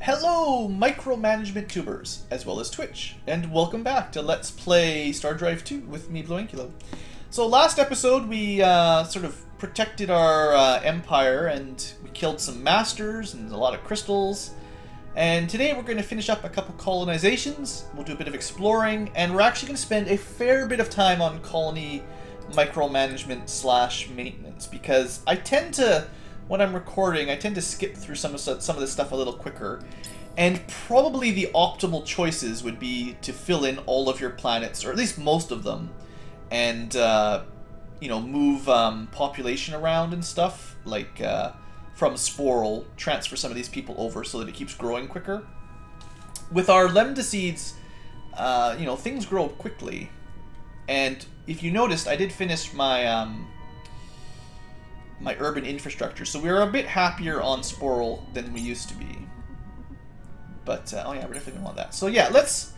Hello, micromanagement tubers, as well as Twitch, and welcome back to Let's Play Stardrive 2 with me, BlueAnkylo. So last episode we sort of protected our empire, and we killed some masters and a lot of crystals. And today we're going to finish up a couple colonizations, we'll do a bit of exploring, and we're actually going to spend a fair bit of time on colony micromanagement slash maintenance, because I tend to, when I'm recording, I tend to skip through some of this stuff a little quicker. And probably the optimal choices would be to fill in all of your planets, or at least most of them, and, you know, move population around and stuff, like from Sporal, transfer some of these people over so that it keeps growing quicker. With our Lemda seeds, you know, things grow quickly. And if you noticed, I did finish my my urban infrastructure, so we're a bit happier on Sporal than we used to be. But oh yeah, we definitely want that. So yeah, let's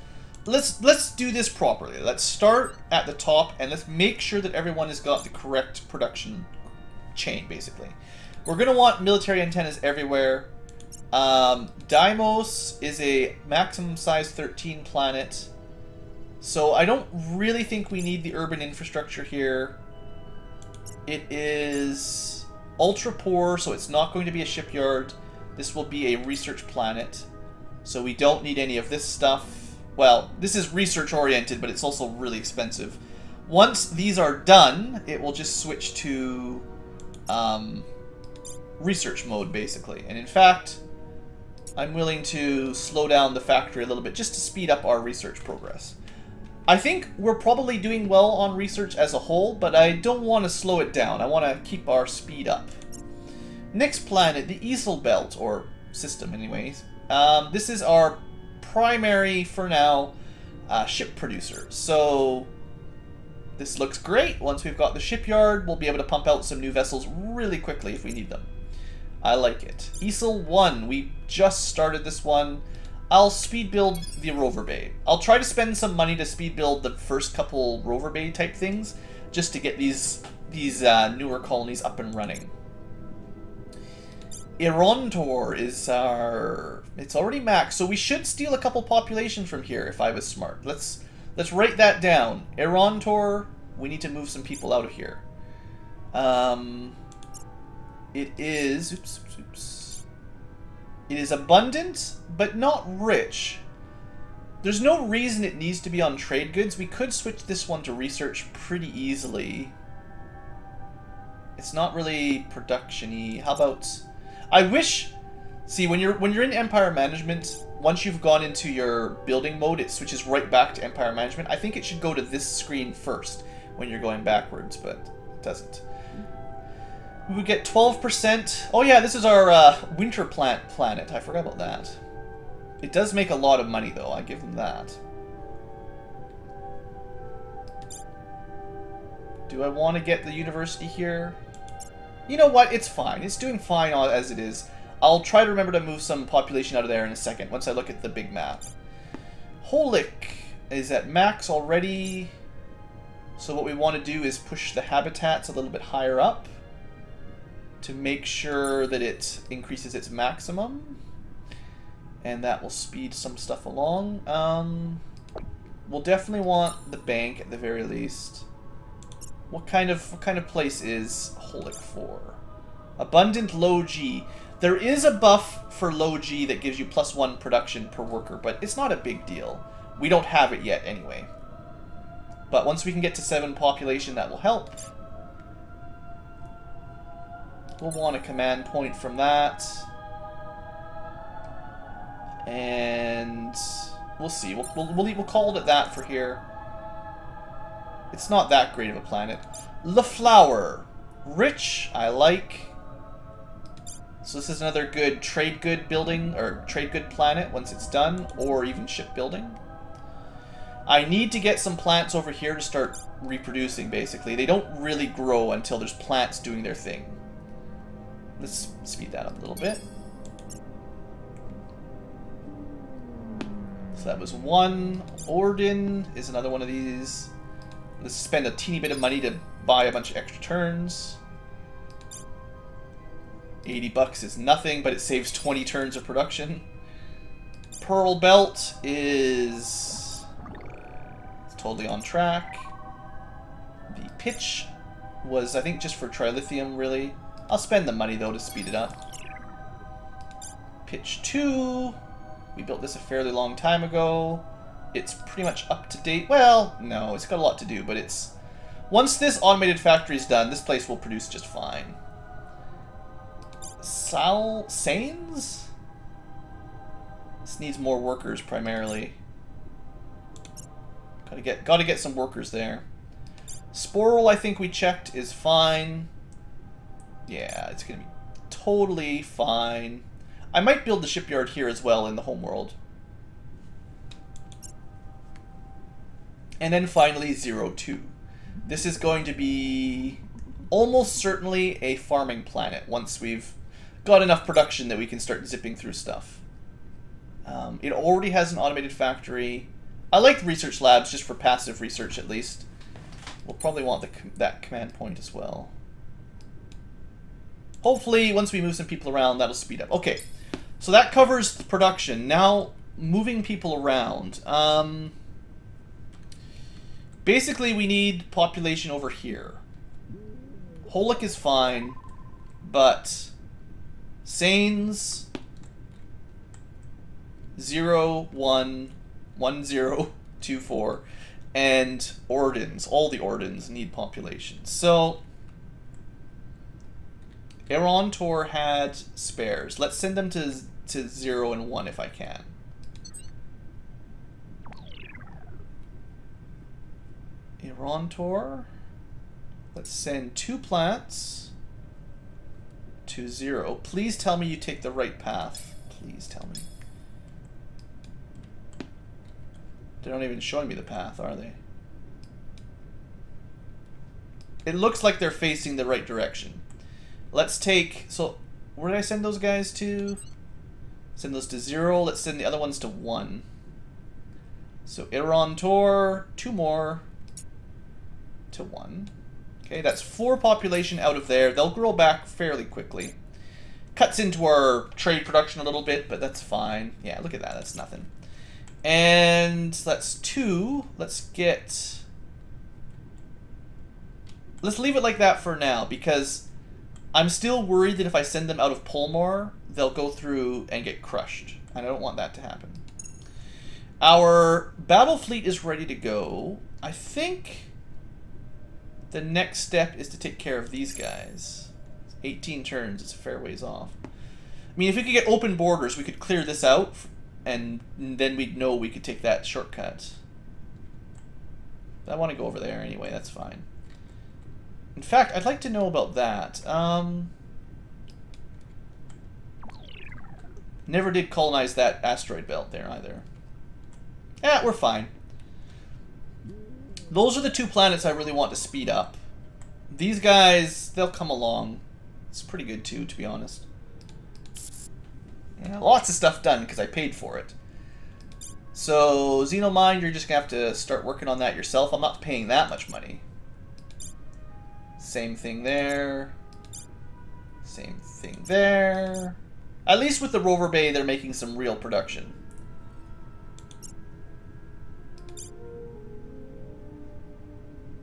do this properly. Let's start at the top and let's make sure that everyone has got the correct production chain. Basically, we're gonna want military antennas everywhere. Deimos is a maximum size 13 planet, so I don't really think we need the urban infrastructure here. It is ultra poor, so it's not going to be a shipyard. This will be a research planet, so we don't need any of this stuff. Well, this is research oriented, but it's also really expensive. Once these are done, it will just switch to research mode, basically. And in fact, I'm willing to slow down the factory a little bit just to speed up our research progress. I think we're probably doing well on research as a whole, but I don't want to slow it down. I want to keep our speed up. Next planet, the Easel Belt, or system anyways. This is our primary, for now, ship producer. So this looks great. Once we've got the shipyard, we'll be able to pump out some new vessels really quickly if we need them. I like it. Easel 1, we just started this one. I'll speed build the rover bay. I'll try to spend some money to speed build the first couple rover bay type things, just to get these newer colonies up and running. Irontor is our... it's already maxed, so we should steal a couple population from here if I was smart. Let's write that down. Irontor, we need to move some people out of here. It is... oops. It is abundant, but not rich. There's no reason it needs to be on trade goods. We could switch this one to research pretty easily. It's not really production-y. How about... I wish... see, when you're in Empire Management, once you've gone into your building mode, it switches right back to Empire Management. I think it should go to this screen first when you're going backwards, but it doesn't. We would get 12%. Oh yeah, this is our winter planet. I forgot about that. It does make a lot of money, though. I give them that. Do I want to get the university here? You know what? It's fine. It's doing fine as it is. I'll try to remember to move some population out of there in a second, once I look at the big map. Holik is at max already. So what we want to do is push the habitats a little bit higher up to make sure that it increases its maximum, and that will speed some stuff along. We'll definitely want the bank at the very least. What kind of place is Holik for? Abundant low G. There is a buff for low G that gives you +1 production per worker, but it's not a big deal. We don't have it yet anyway. But once we can get to 7 population, that will help. We'll want a command point from that. And we'll see. We'll call it that for here. It's not that great of a planet. La Flower. Rich, I like. So this is another good trade good building, or trade good planet once it's done, or even shipbuilding. I need to get some plants over here to start reproducing, basically. They don't really grow until there's plants doing their thing. Let's speed that up a little bit. So that was one. Orden is another one of these. Let's spend a teeny bit of money to buy a bunch of extra turns. $80 is nothing, but it saves 20 turns of production. Pearl Belt is totally on track. The pitch was, I think, just for trilithium, really. I'll spend the money, though, to speed it up. Pitch 2. We built this a fairly long time ago. It's pretty much up to date. Well, no, it's got a lot to do, but it's... Once this automated factory is done, this place will produce just fine. Sains? This needs more workers, primarily. Gotta get some workers there. Sporl, I think we checked, is fine. Yeah, it's gonna be totally fine. I might build the shipyard here as well in the homeworld. And then finally 02. This is going to be almost certainly a farming planet once we've got enough production that we can start zipping through stuff. It already has an automated factory. I like research labs just for passive research at least. We'll probably want that command point as well. Hopefully once we move some people around that'll speed up. Okay, so that covers the production. Now moving people around. Basically, we need population over here. Holik is fine, but Sains 0, 1, 1, 0, 2, 4, and Ordens, all the Ordens need population. So, Erontor had spares. Let's send them to 0 and 1 if I can. Erontor. Let's send 2 plants to 0. Please tell me you take the right path. Please tell me. They're not even showing me the path, are they? It looks like they're facing the right direction. Let's take... So, where did I send those guys to? Send those to 0. Let's send the other ones to 1. So, Erontor, 2 more to 1. Okay, that's 4 population out of there. They'll grow back fairly quickly. Cuts into our trade production a little bit, but that's fine. Yeah, look at that. That's nothing. And that's 2. Let's leave it like that for now, because I'm still worried that if I send them out of Polmar, they'll go through and get crushed. And I don't want that to happen. Our battle fleet is ready to go. I think the next step is to take care of these guys. 18 turns, it's a fair ways off. I mean, if we could get open borders, we could clear this out, and then we'd know we could take that shortcut. But I want to go over there anyway, that's fine. In fact, I'd like to know about that. Never did colonize that asteroid belt there either. Yeah, we're fine. Those are the 2 planets I really want to speed up. These guys, they'll come along. It's pretty good too, to be honest. Yeah, lots of stuff done because I paid for it. So, Xenomind, you're just going to have to start working on that yourself. I'm not paying that much money. Same thing there. Same thing there. At least with the Rover Bay, they're making some real production.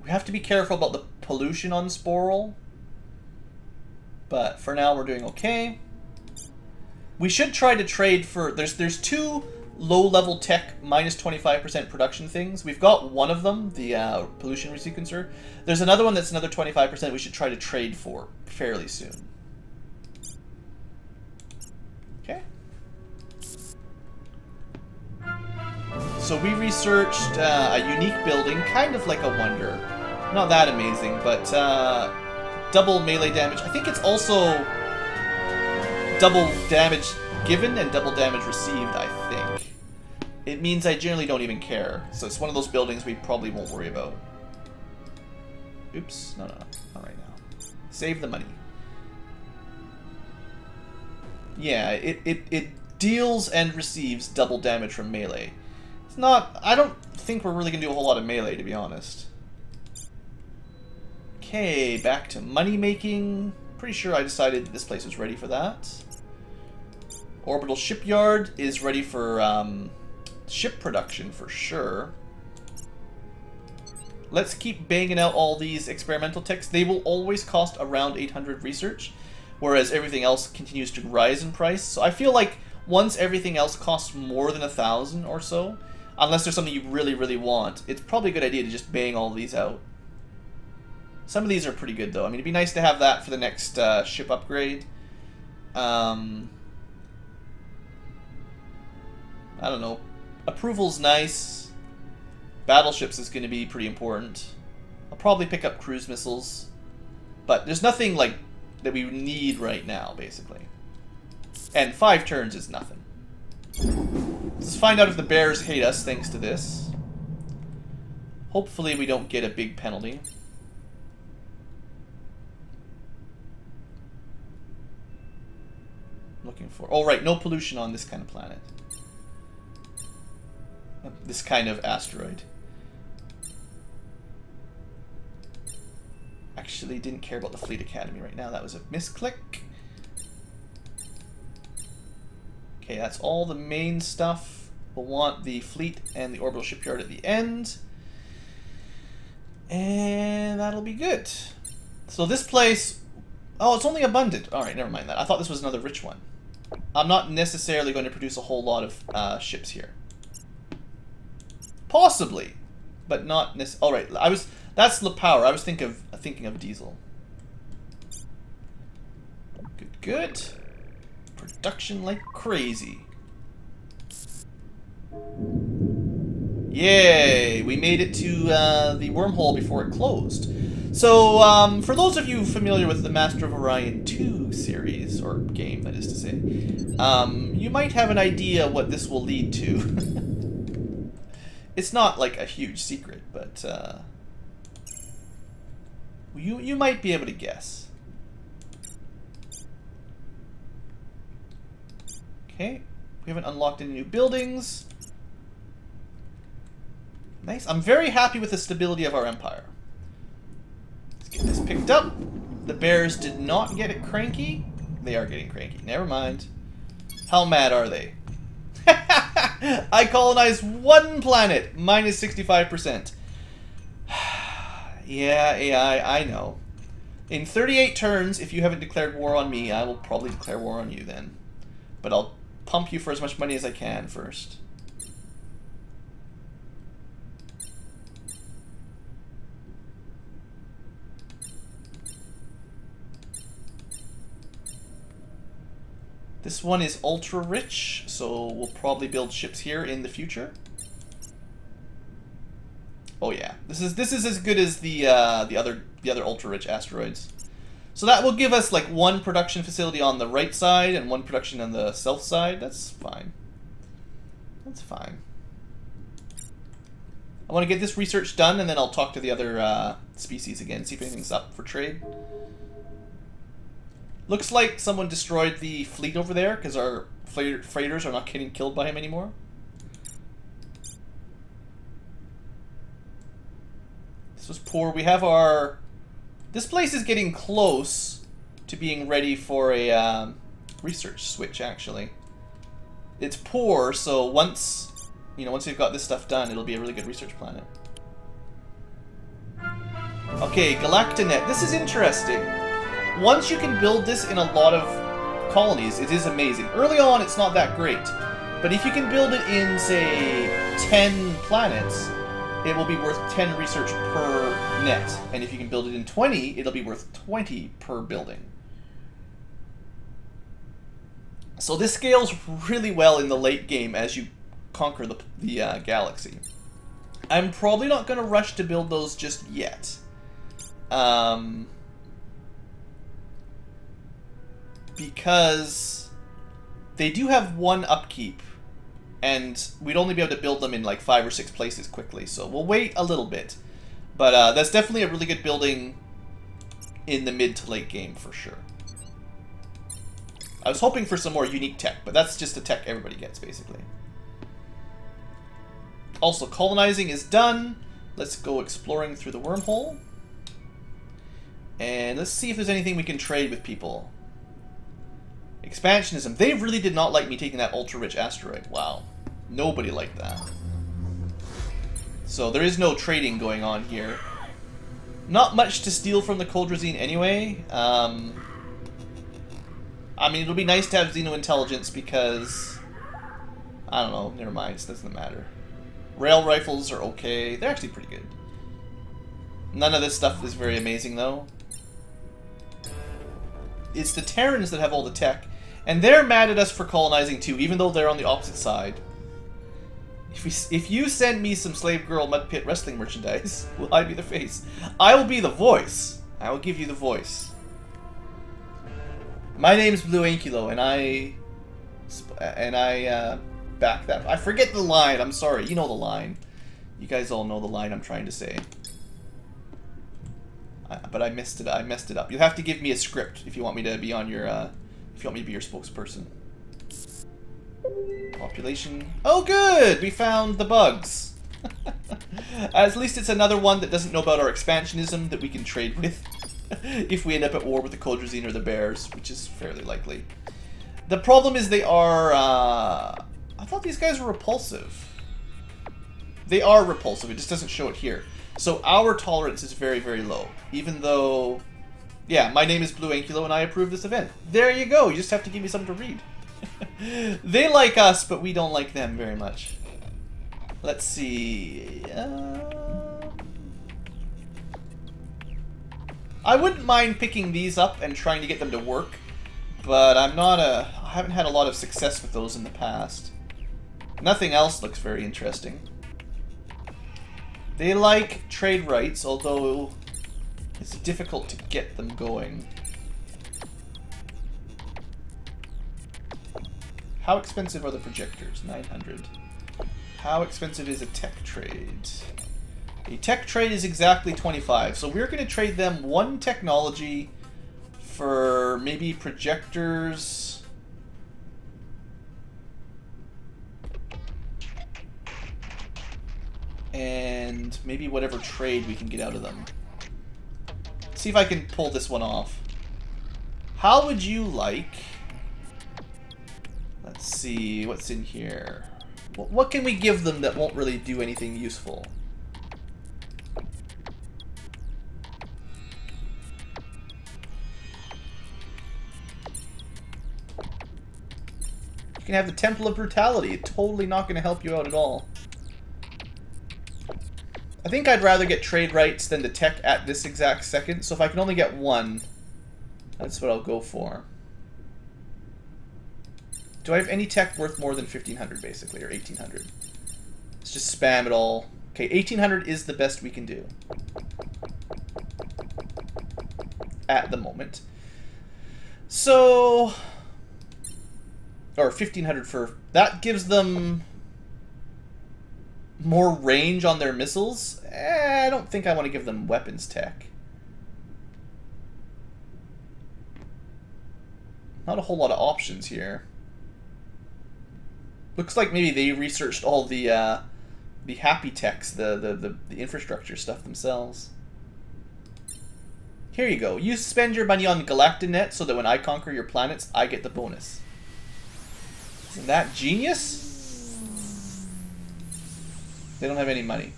We have to be careful about the pollution on Sporl. But for now, we're doing okay. We should try to trade for... There's 2 low-level tech minus 25% production things. We've got one of them, the pollution resequencer. There's another one that's another 25% we should try to trade for fairly soon. Okay. So we researched a unique building, kind of like a wonder. Not that amazing, but double melee damage. I think it's also double damage given and double damage received, I think. It means I generally don't even care. So it's one of those buildings we probably won't worry about. Oops. No, not right now. Save the money. Yeah, it deals and receives double damage from melee. It's not... I don't think we're really going to do a whole lot of melee, to be honest. Okay, back to money making. Pretty sure I decided this place was ready for that. Orbital shipyard is ready for ship production for sure. Let's keep banging out all these experimental techs. They will always cost around 800 research, whereas everything else continues to rise in price. So I feel like once everything else costs more than 1,000 or so, unless there's something you really, really want, it's probably a good idea to just bang all these out. Some of these are pretty good, though. I mean, it'd be nice to have that for the next ship upgrade. I don't know. Approval's nice. Battleships is going to be pretty important. I'll probably pick up cruise missiles. But there's nothing, like, that we need right now, basically. And 5 turns is nothing. Let's find out if the bears hate us thanks to this. Hopefully we don't get a big penalty. Looking for... Oh, right, no pollution on this kind of planet. This kind of asteroid. Actually, didn't care about the Fleet Academy right now. That was a misclick. Okay, that's all the main stuff. We'll want the fleet and the orbital shipyard at the end. And that'll be good. So this place... Oh, it's only abundant. Alright, never mind that. I thought this was another rich one. I'm not necessarily going to produce a whole lot of ships here. Possibly, but not necessarily. All right, that's the power. I was thinking of diesel. Good. Production like crazy. Yay! We made it to the wormhole before it closed. So, for those of you familiar with the Master of Orion 2 series, or game, that is to say, you might have an idea what this will lead to. It's not like a huge secret, but you might be able to guess. Okay, we haven't unlocked any new buildings. Nice. I'm very happy with the stability of our empire. Let's get this picked up. The bears did not get it cranky. They are getting cranky. Never mind. How mad are they? I colonized one planet, minus 65%. Yeah, AI, I know. In 38 turns, if you haven't declared war on me, I will probably declare war on you then. But I'll pump you for as much money as I can first. This one is ultra rich, so we'll probably build ships here in the future. Oh yeah, this is as good as the other ultra rich asteroids. So that will give us like one production facility on the right side and one production on the south side. That's fine. That's fine. I want to get this research done, and then I'll talk to the other species again, see if anything's up for trade. Looks like someone destroyed the fleet over there because our freighters are not getting killed by him anymore. This was poor. We have our... This place is getting close to being ready for a research switch, actually. It's poor, so once we've got this stuff done, it'll be a really good research planet. Okay, Galactanet. This is interesting. Once you can build this in a lot of colonies, it is amazing. Early on, it's not that great. But if you can build it in, say, 10 planets, it will be worth 10 research per net. And if you can build it in 20, it'll be worth 20 per building. So this scales really well in the late game as you conquer the galaxy. I'm probably not going to rush to build those just yet. Because they do have one upkeep, and we'd only be able to build them in like 5 or 6 places quickly, so we'll wait a little bit. But that's definitely a really good building in the mid to late game for sure. I was hoping for some more unique tech, but that's just the tech everybody gets, basically. Also, colonizing is done. Let's go exploring through the wormhole. And let's see if there's anything we can trade with people. Expansionism. They really did not like me taking that ultra-rich asteroid. Wow. Nobody liked that. So there is no trading going on here. Not much to steal from the Coldrazine anyway. I mean, it'll be nice to have Xeno-intelligence because... I don't know, never mind, it doesn't matter. Rail rifles are okay. They're actually pretty good. None of this stuff is very amazing, though. It's the Terrans that have all the tech. And they're mad at us for colonizing too, even though they're on the opposite side. If you send me some Slave Girl Mud Pit wrestling merchandise, will I be the face? I will be the voice. I will give you the voice. My name's BlueAnkylo, and I back that. I forget the line. I'm sorry. You know the line. You guys all know the line I'm trying to say. But I messed it. I messed it up. You'll have to give me a script if you want me to be on your. If you want me to be your spokesperson. Population. Oh, good! We found the bugs. At least it's another one that doesn't know about our expansionism that we can trade with if we end up at war with the Coldrazine or the Bears, which is fairly likely. The problem is they are... I thought these guys were repulsive. They are repulsive. It just doesn't show it here. So our tolerance is very, very low. Even though... Yeah, my name is BlueAnkylo and I approve this event. There you go. You just have to give me something to read. They like us, but we don't like them very much. Let's see. I wouldn't mind picking these up and trying to get them to work, but I haven't had a lot of success with those in the past. Nothing else looks very interesting. They like trade rights, although it's difficult to get them going. How expensive are the projectors? 900. How expensive is a tech trade? A tech trade is exactly 25. So we're going to trade them one technology for maybe projectors. And maybe whatever trade we can get out of them. See if I can pull this one off. How would you like... Let's see, what's in here? What can we give them that won't really do anything useful? You can have the Temple of Brutality. It's totally not going to help you out at all. I think I'd rather get trade rights than the tech at this exact second. So if I can only get one, that's what I'll go for. Do I have any tech worth more than 1,500, basically, or 1,800? Let's just spam it all. Okay, 1,800 is the best we can do. At the moment. So... Or 1,500 for... That gives them... more range on their missiles. I don't think I want to give them weapons tech. Not a whole lot of options here. Looks like maybe they researched all the happy techs, the infrastructure stuff themselves. Here you go. You spend your money on Galactinet so that when I conquer your planets, I get the bonus. Isn't that genius? They don't have any money.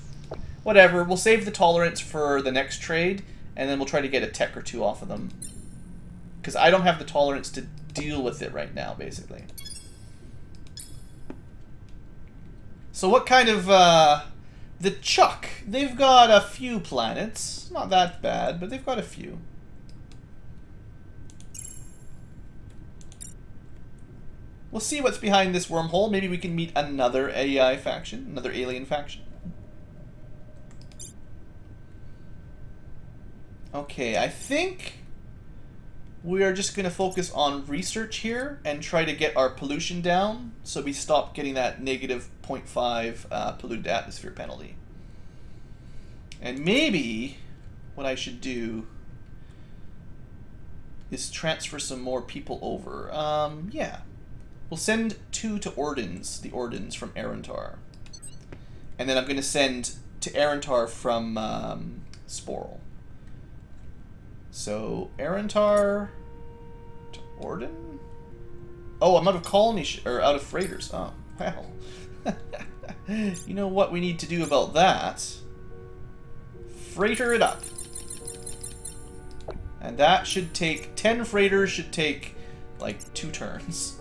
Whatever. We'll save the tolerance for the next trade, and then we'll try to get a tech or two off of them. Because I don't have the tolerance to deal with it right now, basically. So what kind of, the Chuck, they've got a few planets. Not that bad, but they've got a few. We'll see what's behind this wormhole. Maybe we can meet another AI faction, another alien faction. Okay, I think we are just going to focus on research here and try to get our pollution down so we stop getting that negative 0.5 polluted atmosphere penalty. And maybe what I should do is transfer some more people over. Yeah. We'll send 2 to Ordens, the Ordens from Arantar. And then I'm going to send to Arantar from Sporl. So, Arantar to Orden? Oh, I'm out of colony or out of freighters. Oh, well. You know what we need to do about that? Freighter it up. And that should take 10 freighters, should take like 2 turns.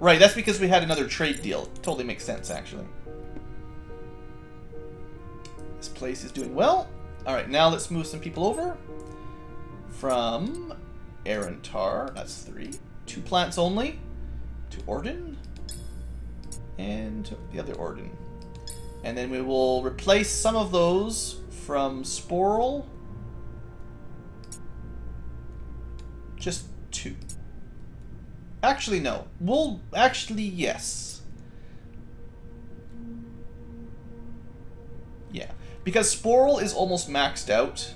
Right, that's because we had another trade deal. Totally makes sense, actually. This place is doing well. Alright, now let's move some people over. From Arantar, that's 3. 2 plants only. To Orden. And to the other Orden. And then we will replace some of those from Sporl. Just 2. Actually, no. We'll... Actually, yes. Yeah. Because Sporl is almost maxed out.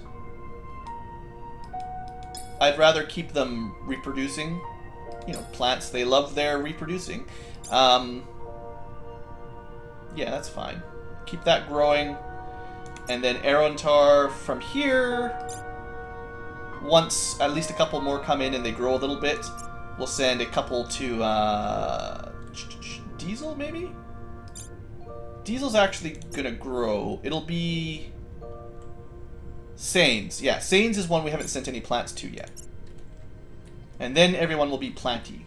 I'd rather keep them reproducing. You know, plants, they love their reproducing. Yeah, that's fine. Keep that growing. And then Arantar from here. Once at least a couple more come in and they grow a little bit, we'll send a couple to Diesel, maybe? Diesel's actually gonna grow. It'll be Sains. Yeah, Sains is one we haven't sent any plants to yet. And then everyone will be planty.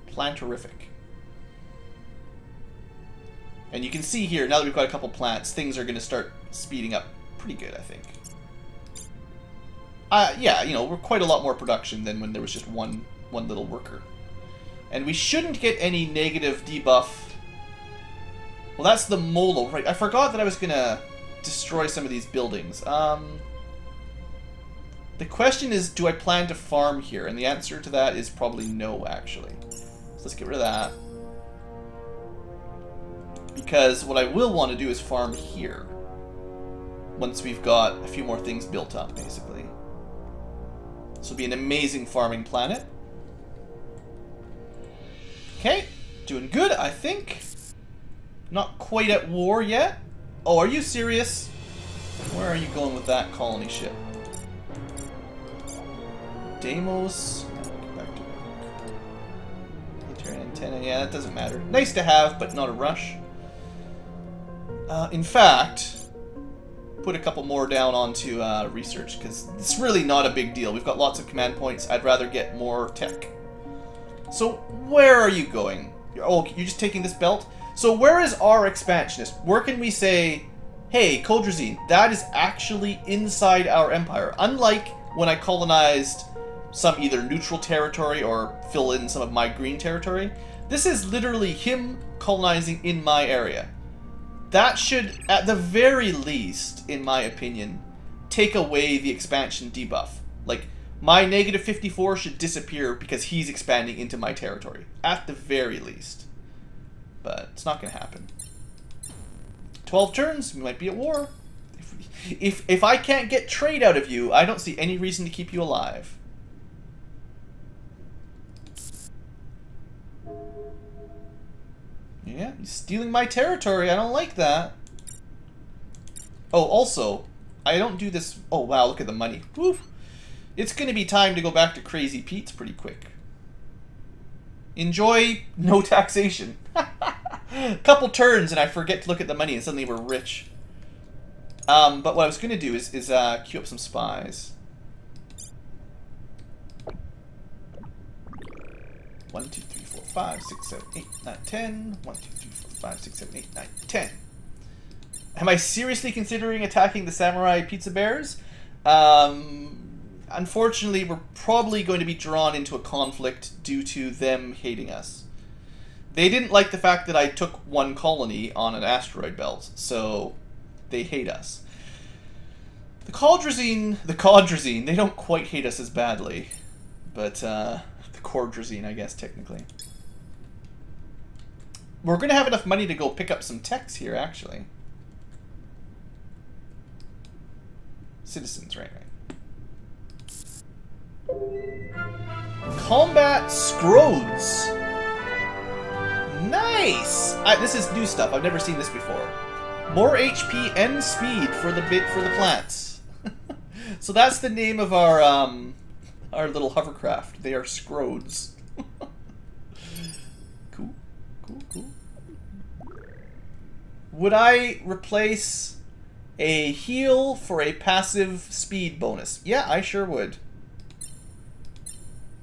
Planterific. And you can see here, now that we've got a couple plants, things are gonna start speeding up pretty good, I think. Yeah, you know, we're quite a lot more production than when there was just one little worker. And we shouldn't get any negative debuff. Well, that's the Molo, right? I forgot that I was gonna destroy some of these buildings. The question is, do I plan to farm here? And the answer to that is probably no, actually. So let's get rid of that. Because what I will want to do is farm here. Once we've got a few more things built up, basically. This will be an amazing farming planet. Okay, doing good, I think. Not quite at war yet. Oh, are you serious? Where are you going with that colony ship? Deimos. Get back to work. Military antenna. Yeah, that doesn't matter. Nice to have, but not a rush. In fact, put a couple more down onto research, because it's really not a big deal. We've got lots of command points. I'd rather get more tech. So, where are you going? Oh, you're just taking this belt? So where is our expansionist? Where can we say, hey, Kodrazine, that is actually inside our empire. Unlike when I colonized some either neutral territory or fill in some of my green territory, this is literally him colonizing in my area. That should, at the very least, in my opinion, take away the expansion debuff. Like, my negative 54 should disappear because he's expanding into my territory. At the very least. But it's not going to happen. 12 turns, we might be at war. If I can't get trade out of you, I don't see any reason to keep you alive. Yeah, he's stealing my territory. I don't like that. Oh, also, I don't do this... Oh, wow, look at the money. Woo. It's going to be time to go back to Crazy Pete's pretty quick. Enjoy no taxation. Couple turns and I forget to look at the money and suddenly we're rich. But what I was going to do is queue up some spies. 1, 2, 3, 4, 5, 6, 7, 8, 9, 10. 1, 2, 3, 4, 5, 6, 7, 8, 9, 10. Am I seriously considering attacking the Samurai Pizza Bears? Unfortunately, we're probably going to be drawn into a conflict due to them hating us. They didn't like the fact that I took one colony on an asteroid belt, so they hate us. The Kodrazine, they don't quite hate us as badly, but the Kodrazine, I guess, technically. We're going to have enough money to go pick up some techs here, actually. Citizens, right. Combat Scrodes. Nice! This is new stuff. I've never seen this before. More HP and speed for the plants. So that's the name of our Our little hovercraft. They are Scrodes. Cool. Cool, cool. Would I replace a heal for a passive speed bonus? Yeah, I sure would.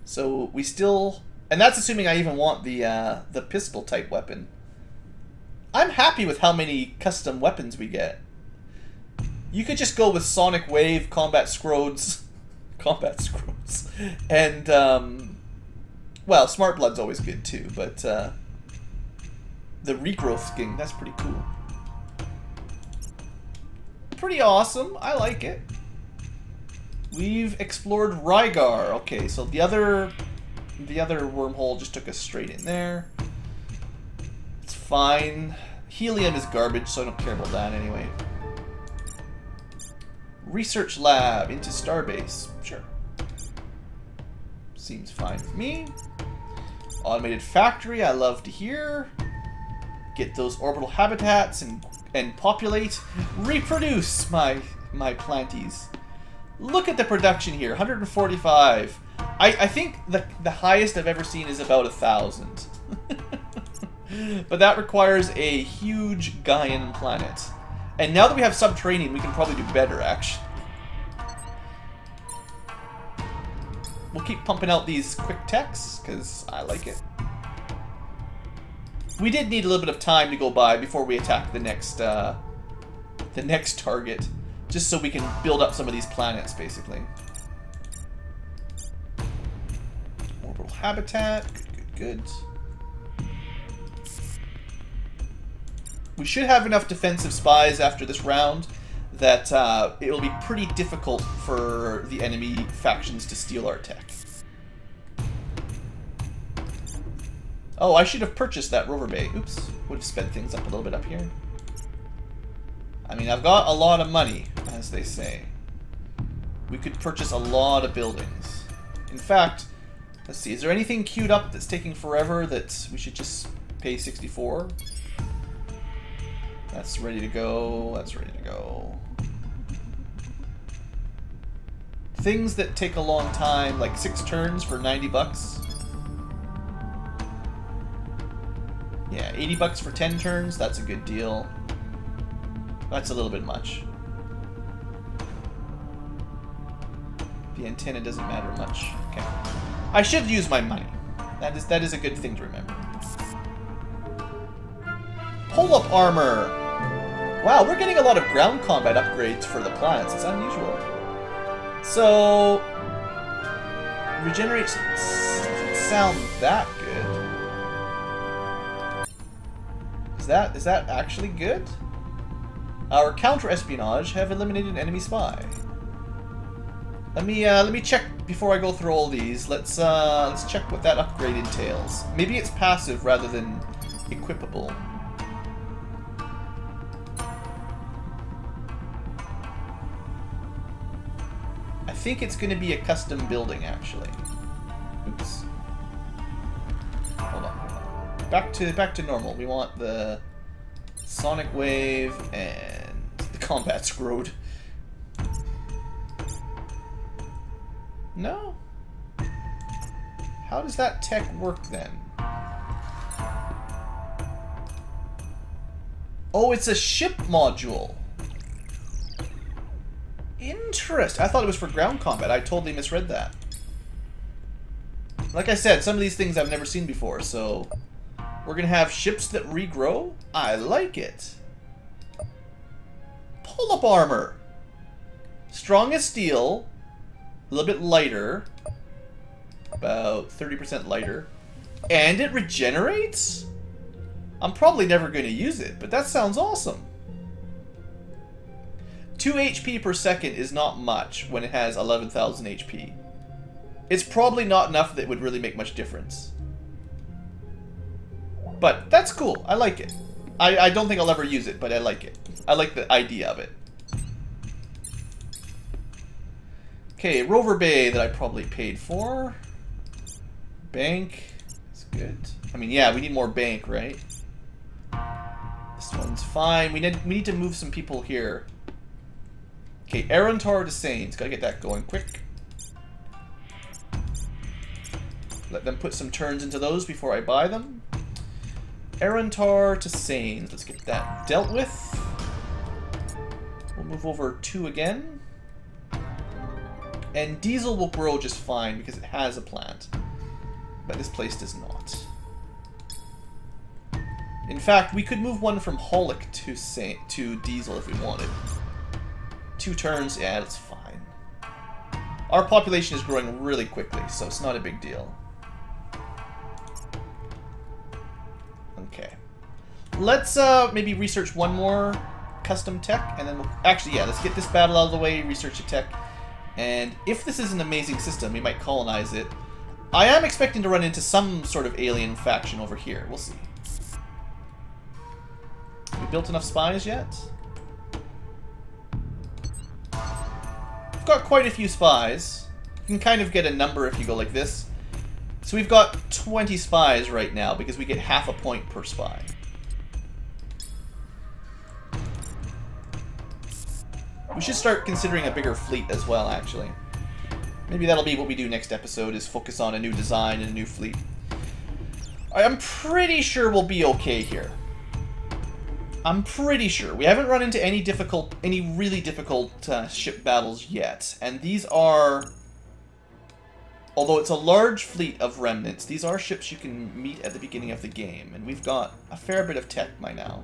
So we still... And that's assuming I even want the pistol type weapon. I'm happy with how many custom weapons we get. You could just go with Sonic Wave, Combat Scrodes, and well, Smart Blood's always good too. But the regrowth skin, that's pretty cool. Pretty awesome. I like it. We've explored Rygar. Okay, so the other wormhole just took us straight in there. It's fine. Helium is garbage, so I don't care about that anyway. Research lab into Starbase. Sure. Seems fine with me. Automated factory, I love to hear. Get those orbital habitats and populate. Reproduce my planties. Look at the production here, 145. I think the highest I've ever seen is about 1,000. But that requires a huge Gaian planet. And now that we have subterranean, we can probably do better, actually. We'll keep pumping out these quick techs, because I like it. We did need a little bit of time to go by before we attack the next target. Just so we can build up some of these planets, basically. Orbital habitat. Good. We should have enough defensive spies after this round that it'll be pretty difficult for the enemy factions to steal our tech. Oh, I should have purchased that rover bay. Oops. Would have sped things up a little bit up here. I mean, I've got a lot of money, as they say. We could purchase a lot of buildings. In fact, let's see, is there anything queued up that's taking forever that we should just pay 64? That's ready to go. That's ready to go. Things that take a long time, like 6 turns for 90 bucks. Yeah, 80 bucks for 10 turns. That's a good deal. That's a little bit much. The antenna doesn't matter much. Okay. I should use my money. That is a good thing to remember. Pull-up armor! Wow, we're getting a lot of ground combat upgrades for the planets. It's unusual. So... Regenerates doesn't sound that good. Is that actually good? Our counter-espionage have eliminated an enemy spy. Let me check before I go through all these. Let's check what that upgrade entails. Maybe it's passive rather than equipable. I think it's going to be a custom building, actually. Oops. Hold on. Back to normal. We want the Sonic Wave and the Combat Scrode. No? How does that tech work then? Oh, it's a ship module. Interesting. I thought it was for ground combat. I totally misread that. Like I said, some of these things I've never seen before, so we're going to have ships that regrow? I like it. Pull-up armor. Strong as steel. A little bit lighter. About 30% lighter. And it regenerates? I'm probably never going to use it, but that sounds awesome. 2 HP per second is not much when it has 11,000 HP. It's probably not enough that it would really make much difference. But that's cool. I like it. I don't think I'll ever use it, but I like it. I like the idea of it. Okay, rover bay that I probably paid for. Bank. That's good. I mean, yeah, we need more bank, right? This one's fine. We need to move some people here. Okay, Aerontor to Saints. Gotta get that going quick. Let them put some turns into those before I buy them. Arantar to Sains. Let's get that dealt with. We'll move over 2 again. And Diesel will grow just fine because it has a plant. But this place does not. In fact, we could move one from Holic to Diesel if we wanted. 2 turns, yeah, that's fine. Our population is growing really quickly, so it's not a big deal. Okay. Let's maybe research one more custom tech, and then we'll... Actually, yeah, let's get this battle out of the way, research a tech. And if this is an amazing system, we might colonize it. I am expecting to run into some sort of alien faction over here. We'll see. We built enough spies yet? We've got quite a few spies. You can kind of get a number if you go like this. So we've got 20 spies right now because we get half a point per spy. We should start considering a bigger fleet as well, actually. Maybe that'll be what we do next episode, is focus on a new design and a new fleet. I'm pretty sure we'll be okay here. I'm pretty sure. We haven't run into any really difficult ship battles yet. And these are... Although it's a large fleet of remnants, these are ships you can meet at the beginning of the game. And we've got a fair bit of tech by now.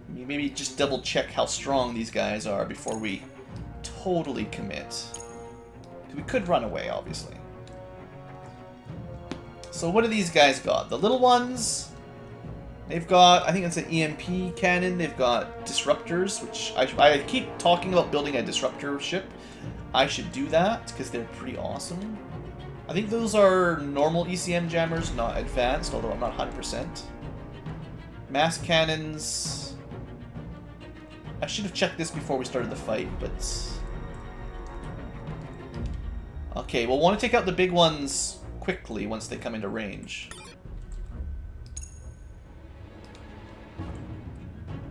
Maybe just double check how strong these guys are before we totally commit. We could run away, obviously. So what do these guys got? The little ones, they've got, I think it's an EMP cannon. They've got disruptors, which I keep talking about building a disruptor ship. I should do that because they're pretty awesome. I think those are normal ECM jammers, not advanced, although I'm not 100%. Mass cannons... I should have checked this before we started the fight, but... Okay, we'll want to take out the big ones quickly once they come into range.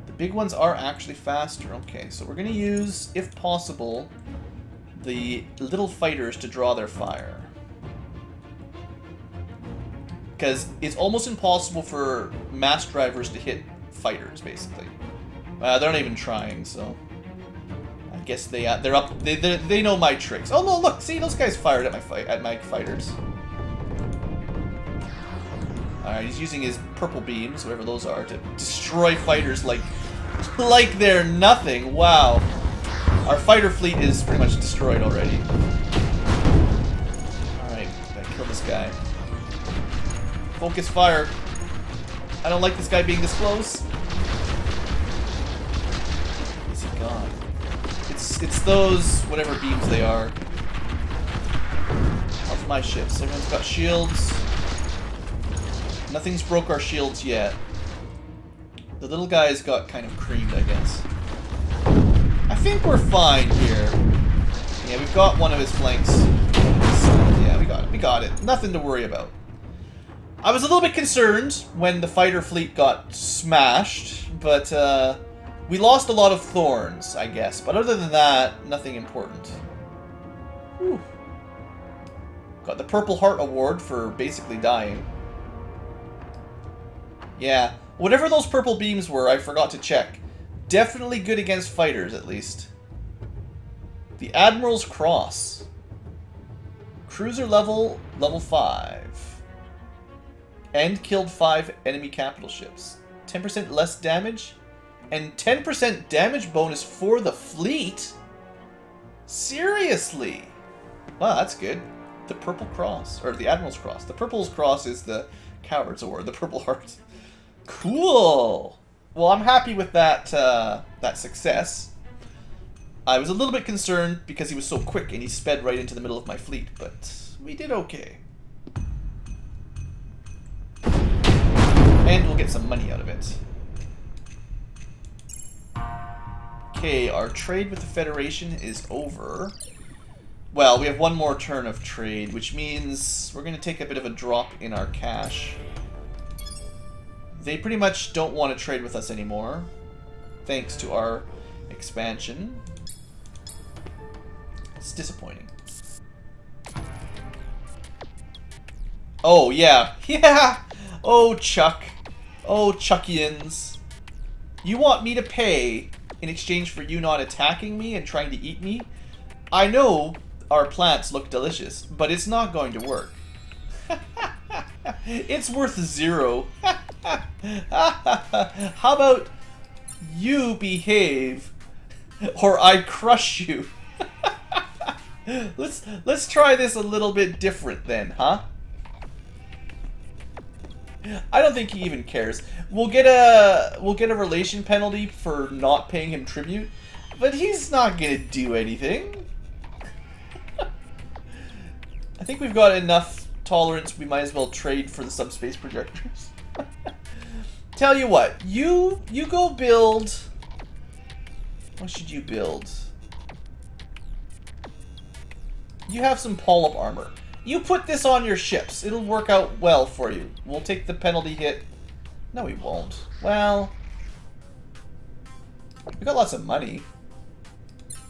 The big ones are actually faster. Okay, so we're going to use, if possible, the little fighters to draw their fire. Because it's almost impossible for mass drivers to hit fighters, basically. They're not even trying, so I guess they're up. They know my tricks. Oh no! Look, see, those guys fired at my fighters. All right, he's using his purple beams, whatever those are, to destroy fighters like they're nothing. Wow, our fighter fleet is pretty much destroyed already. All right, gotta kill this guy. Focus fire. I don't like this guy being this close. God. It's those, whatever beams they are. How's my ships? Everyone's got shields. Nothing's broke our shields yet. The little guy's got kind of creamed, I guess. I think we're fine here. Yeah, we've got one of his flanks. Yeah, we got it. We got it. Nothing to worry about. I was a little bit concerned when the fighter fleet got smashed, but we lost a lot of thorns, I guess. But other than that, nothing important. Whew. Got the Purple Heart Award for basically dying. Yeah, whatever those purple beams were, I forgot to check. Definitely good against fighters, at least. The Admiral's Cross. Cruiser level 5. And killed 5 enemy capital ships. 10% less damage? And 10% damage bonus for the fleet? Seriously? Wow, that's good. The Purple Cross, or the Admiral's Cross. The Purple's Cross is the Coward's Award, the Purple Heart. Cool! Well, I'm happy with that, that success. I was a little bit concerned because he was so quick and he sped right into the middle of my fleet, but we did okay. And we'll get some money out of it. Okay, our trade with the Federation is over. Well, we have one more turn of trade, which means we're going to take a bit of a drop in our cash. They pretty much don't want to trade with us anymore, thanks to our expansion. It's disappointing. Oh, yeah. Yeah! Oh, Chuck. Oh, Chuckians. You want me to pay in exchange for you not attacking me and trying to eat me? I know our plants look delicious, but it's not going to work. It's worth 0. How about you behave or I crush you? Let's try this a little bit different then, huh? I don't think he even cares. We'll get a relation penalty for not paying him tribute, but he's not gonna do anything. I think we've got enough tolerance. We might as well trade for the subspace projectors. Tell you what, you go build. What should you build? You have some polyp armor. You put this on your ships. It'll work out well for you. We'll take the penalty hit. No, we won't. Well, we got lots of money.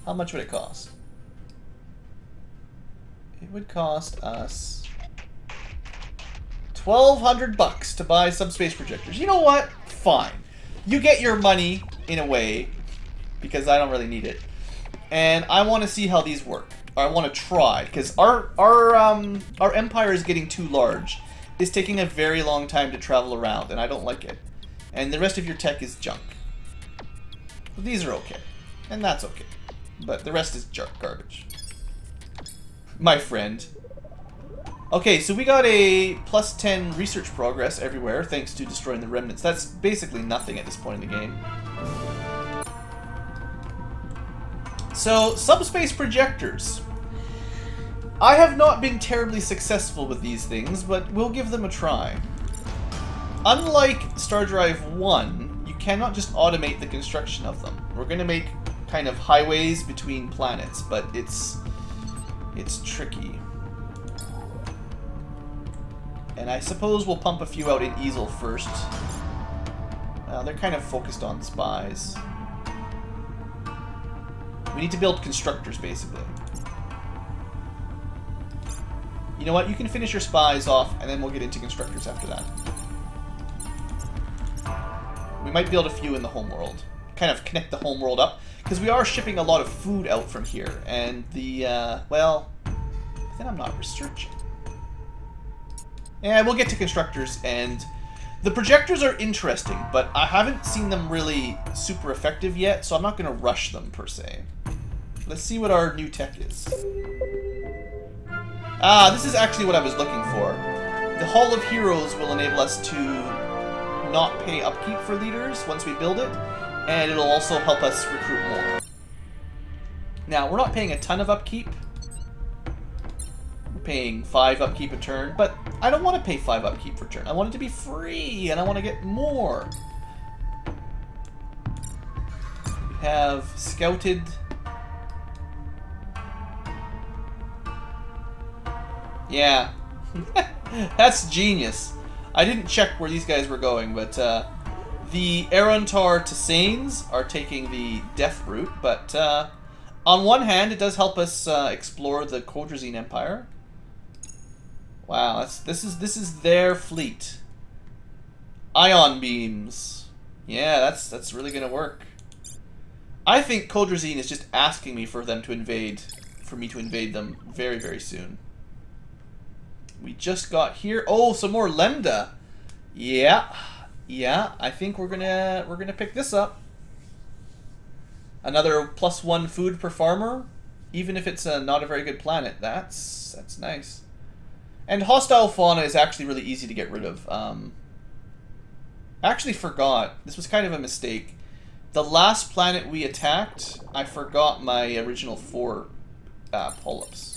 How much would it cost? It would cost us 1,200 bucks to buy subspace projectors. You know what? Fine. You get your money in a way because I don't really need it, and I want to see how these work. I want to try because our empire is getting too large. It's taking a very long time to travel around, and I don't like it. And the rest of your tech is junk. But these are okay, and that's okay. But the rest is garbage. My friend. Okay, so we got a +10 research progress everywhere thanks to destroying the remnants. That's basically nothing at this point in the game. So, subspace projectors. I have not been terribly successful with these things, but we'll give them a try. Unlike Stardrive 1, you cannot just automate the construction of them. We're going to make kind of highways between planets, but it's tricky. And I suppose we'll pump a few out in Easel first. They're kind of focused on spies. We need to build constructors, basically. You know what? You can finish your spies off, and then we'll get into constructors after that. We might build a few in the homeworld. Kind of connect the homeworld up. Because we are shipping a lot of food out from here. And the, well... then I'm not researching. Yeah, we'll get to constructors, and... the projectors are interesting, but I haven't seen them really super effective yet, so I'm not going to rush them, per se. Let's see what our new tech is. Ah, this is actually what I was looking for. The Hall of Heroes will enable us to not pay upkeep for leaders once we build it, and it'll also help us recruit more. Now, we're not paying a ton of upkeep. We're paying 5 upkeep a turn, but I don't want to pay 5 upkeep per turn. I want it to be free, and I want to get more. We have scouted... yeah. That's genius. I didn't check where these guys were going, but the Arantar Tessanes are taking the death route, but on one hand, it does help us explore the Codrazine Empire. Wow, this is their fleet. Ion beams. Yeah, that's really gonna work. I think Codrazine is just asking me for me to invade them very, very soon. We just got here. Oh, some more Lambda. Yeah, I think we're gonna pick this up. Another +1 food per farmer, even if it's not a very good planet. That's nice. And hostile fauna is actually really easy to get rid of. I actually forgot. This was kind of a mistake. The last planet we attacked, I forgot my original 4 polyps.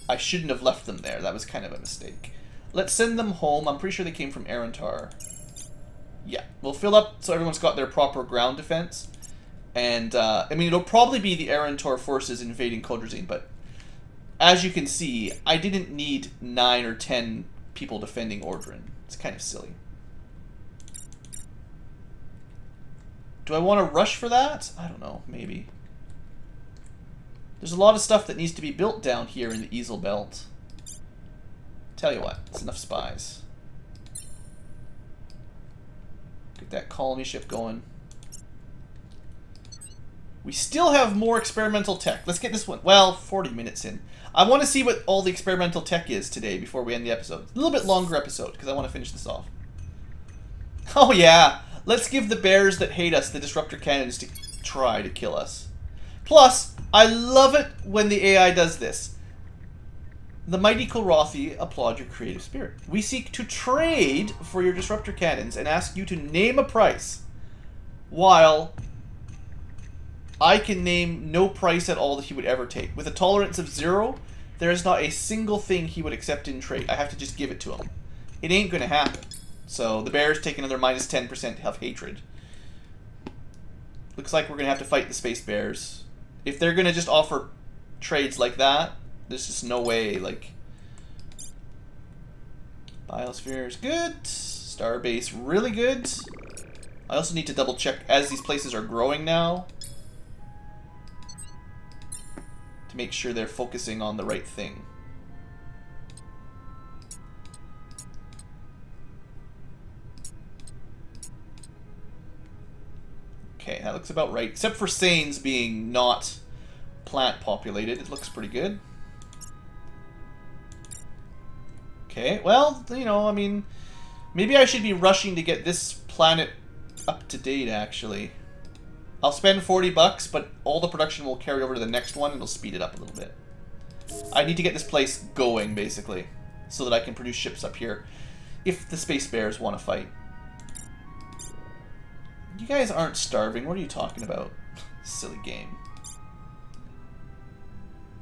I shouldn't have left them there. That was kind of a mistake. Let's send them home. I'm pretty sure they came from Arantar. Yeah, we'll fill up so everyone's got their proper ground defense. And, I mean, it'll probably be the Arantar forces invading Codrazine, but as you can see, I didn't need 9 or 10 people defending Ordrin. It's kind of silly. Do I want to rush for that? I don't know, maybe. There's a lot of stuff that needs to be built down here in the Easel Belt. Tell you what, it's enough spies. Get that colony ship going. We still have more experimental tech. Let's get this one. Well, 40 minutes in. I want to see what all the experimental tech is today before we end the episode. A little bit longer episode, because I want to finish this off. Oh yeah, let's give the bears that hate us the disruptor cannons to try to kill us. Plus, I love it when the AI does this. The mighty Kilrothi applaud your creative spirit. We seek to trade for your disruptor cannons and ask you to name a price, while I can name no price at all that he would ever take. With a tolerance of 0, there is not a single thing he would accept in trade. I have to just give it to him. It ain't going to happen. So the bears take another minus 10% of hatred. Looks like we're going to have to fight the space bears. If they're going to just offer trades like that, there's just no way. Like, Biosphere is good. Starbase really good. I also need to double check as these places are growing now, to make sure they're focusing on the right thing. Okay, that looks about right. Except for Sanes being not plant populated, it looks pretty good. Okay, well, you know, I mean, maybe I should be rushing to get this planet up to date, actually. I'll spend 40 bucks, but all the production will carry over to the next one, and it'll speed it up a little bit. I need to get this place going, basically, so that I can produce ships up here, if the space bears want to fight. You guys aren't starving. What are you talking about? Silly game.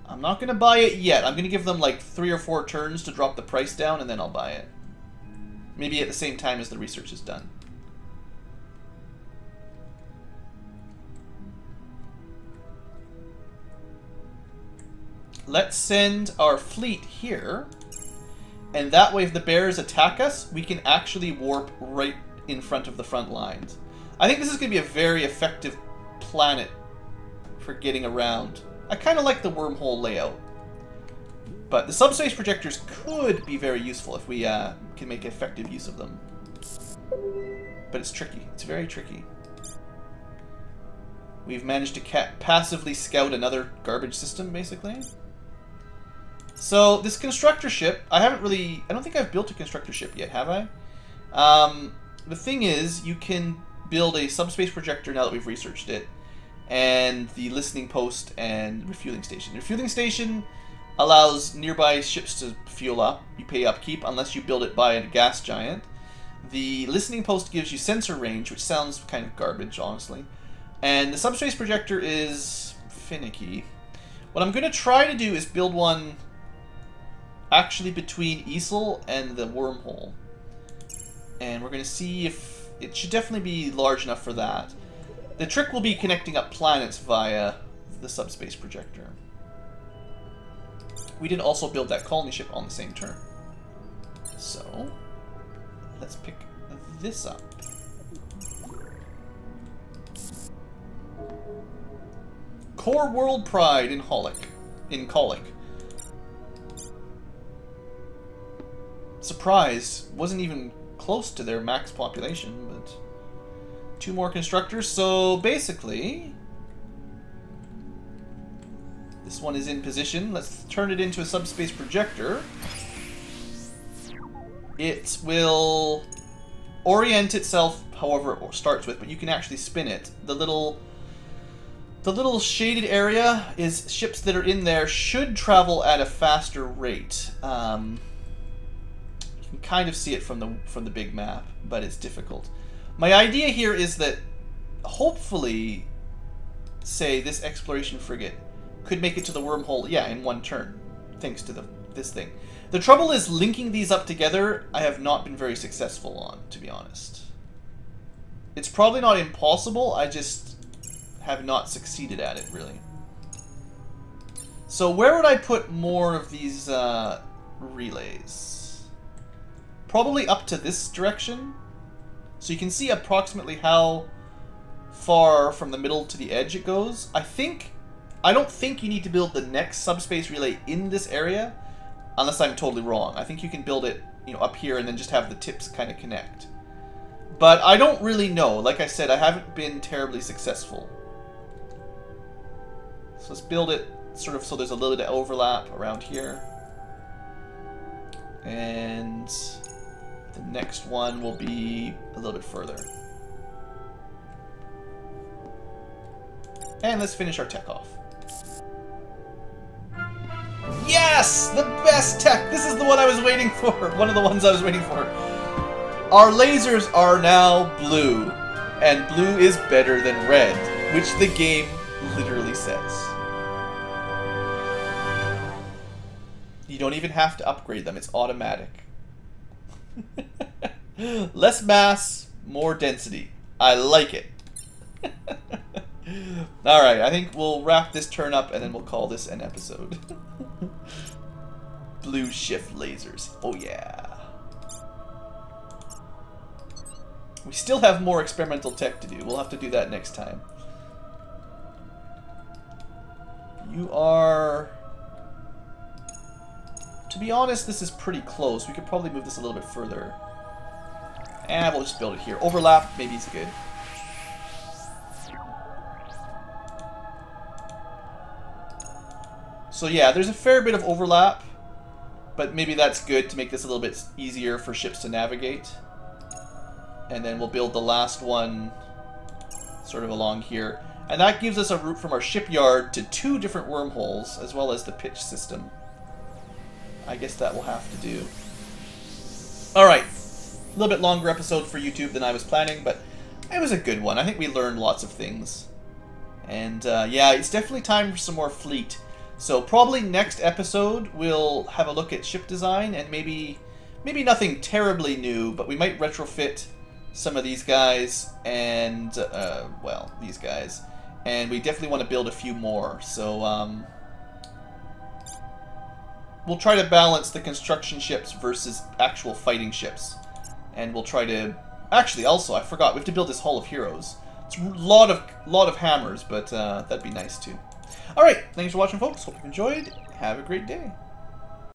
I'm not going to buy it yet. I'm going to give them like 3 or 4 turns to drop the price down, and then I'll buy it. Maybe at the same time as the research is done. Let's send our fleet here, and that way if the bears attack us, we can actually warp right in front of the front lines. I think this is going to be a very effective planet for getting around. I kind of like the wormhole layout, but the subspace projectors could be very useful if we can make effective use of them. But it's tricky. It's very tricky. We've managed to passively scout another garbage system, basically. So this constructor ship, I don't think I've built a constructor ship yet, have I? The thing is, you can build a subspace projector now that we've researched it, and the listening post and refueling station. The refueling station allows nearby ships to fuel up. You pay upkeep unless you build it by a gas giant. The listening post gives you sensor range, which sounds kind of garbage, honestly. And the subspace projector is finicky. What I'm going to try to do is build one actually between Easel and the wormhole. And we're going to see if it should definitely be large enough for that. The trick will be connecting up planets via the subspace projector. We did also build that colony ship on the same turn. So, let's pick this up. Core World Pride in Colic. Surprise, wasn't even close to their max population, but 2 more constructors. So basically, this one is in position. Let's turn it into a subspace projector. It will orient itself however it starts with, but you can actually spin it. The little shaded area is ships that are in there should travel at a faster rate. You can kind of see it from the big map, but it's difficult. My idea here is that hopefully, say, this exploration frigate could make it to the wormhole, yeah, in 1 turn, thanks to this thing. The trouble is linking these up together, I have not been very successful on, to be honest. It's probably not impossible, I just have not succeeded at it, really. So where would I put more of these relays? Probably up to this direction. So you can see approximately how far from the middle to the edge it goes. I don't think you need to build the next subspace relay in this area. Unless I'm totally wrong. I think you can build it, you know, up here and then just have the tips kind of connect. But I don't really know. Like I said, I haven't been terribly successful. So let's build it sort of so there's a little bit of overlap around here. And the next one will be a little bit further. And let's finish our tech off. Yes! The best tech! This is the one I was waiting for. One of the ones I was waiting for. Our lasers are now blue. And blue is better than red. Which the game literally says. You don't even have to upgrade them. It's automatic. Less mass, more density. I like it. Alright, I think we'll wrap this turn up and then we'll call this an episode. Blue shift lasers. Oh yeah. We still have more experimental tech to do. We'll have to do that next time. You are... To be honest, this is pretty close. We could probably move this a little bit further. And we'll just build it here. Overlap, maybe it's good. So yeah, there's a fair bit of overlap. But maybe that's good to make this a little bit easier for ships to navigate. And then we'll build the last one sort of along here. And that gives us a route from our shipyard to 2 different wormholes, as well as the pitch system. I guess that will have to do. Alright. A little bit longer episode for YouTube than I was planning, but it was a good one. I think we learned lots of things. And yeah, it's definitely time for some more fleet. So probably next episode we'll have a look at ship design, and maybe nothing terribly new, but we might retrofit some of these guys and, well, these guys. And we definitely want to build a few more. So, we'll try to balance the construction ships versus actual fighting ships. And we'll try to... Actually, also, I forgot, we have to build this Hall of Heroes. It's a lot of hammers, but that'd be nice too. Alright, thanks for watching, folks. Hope you enjoyed. Have a great day.